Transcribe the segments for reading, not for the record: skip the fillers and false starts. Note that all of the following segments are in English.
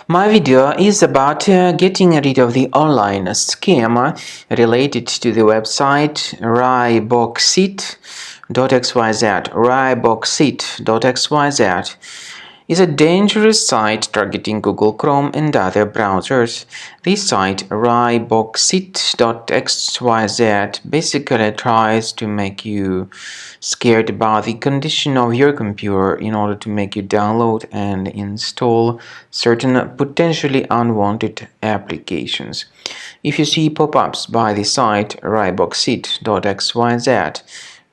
My video is about getting rid of the online scam related to the website Ryboxit.xyz. Ryboxit.xyz is a dangerous site targeting Google Chrome and other browsers. This site, Ryboxit.xyz, basically tries to make you scared about the condition of your computer in order to make you download and install certain potentially unwanted applications. If you see pop-ups by the site Ryboxit.xyz,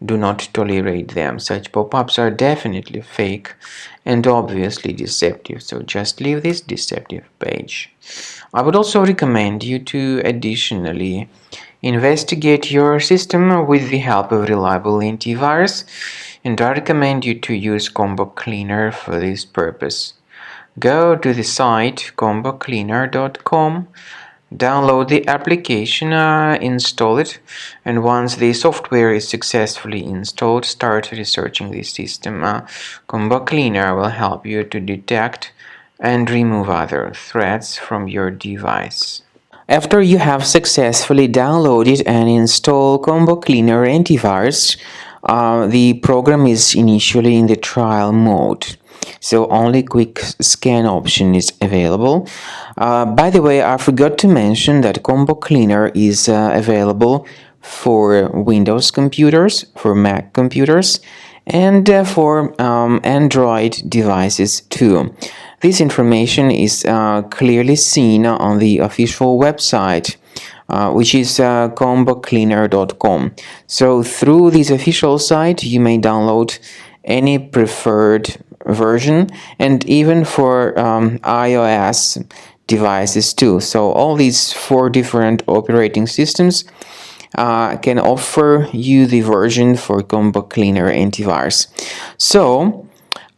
do not tolerate them. Such pop-ups are definitely fake and obviously deceptive, so just leave this deceptive page. I would also recommend you to additionally investigate your system with the help of reliable antivirus, and I recommend you to use Combo Cleaner for this purpose. Go to the site combocleaner.com, download the application, install it, and once the software is successfully installed, start researching the system. Combo Cleaner will help you to detect and remove other threats from your device. After you have successfully downloaded and installed Combo Cleaner antivirus, the program is initially in the trial mode, so only quick scan option is available. By the way, I forgot to mention that Combo Cleaner is available for Windows computers, for Mac computers, and for Android devices too. This information is clearly seen on the official website, which is combocleaner.com. So through this official site, you may download any preferred version, and even for iOS devices too. So all these 4 different operating systems can offer you the version for Combo Cleaner antivirus. So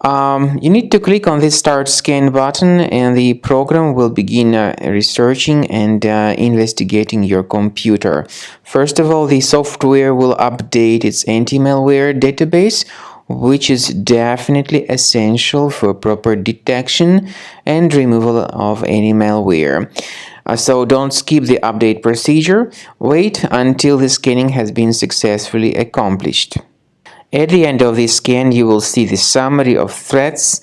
you need to click on this Start Scan button, and the program will begin researching and investigating your computer. First of all, the software will update its anti-malware database, which is definitely essential for proper detection and removal of any malware. So don't skip the update procedure. Wait until the scanning has been successfully accomplished. At the end of the scan, you will see the summary of threats,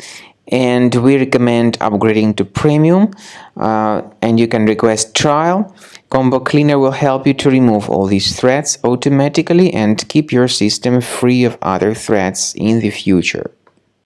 and we recommend upgrading to Premium, and you can request trial. Combo Cleaner will help you to remove all these threats automatically and keep your system free of other threats in the future.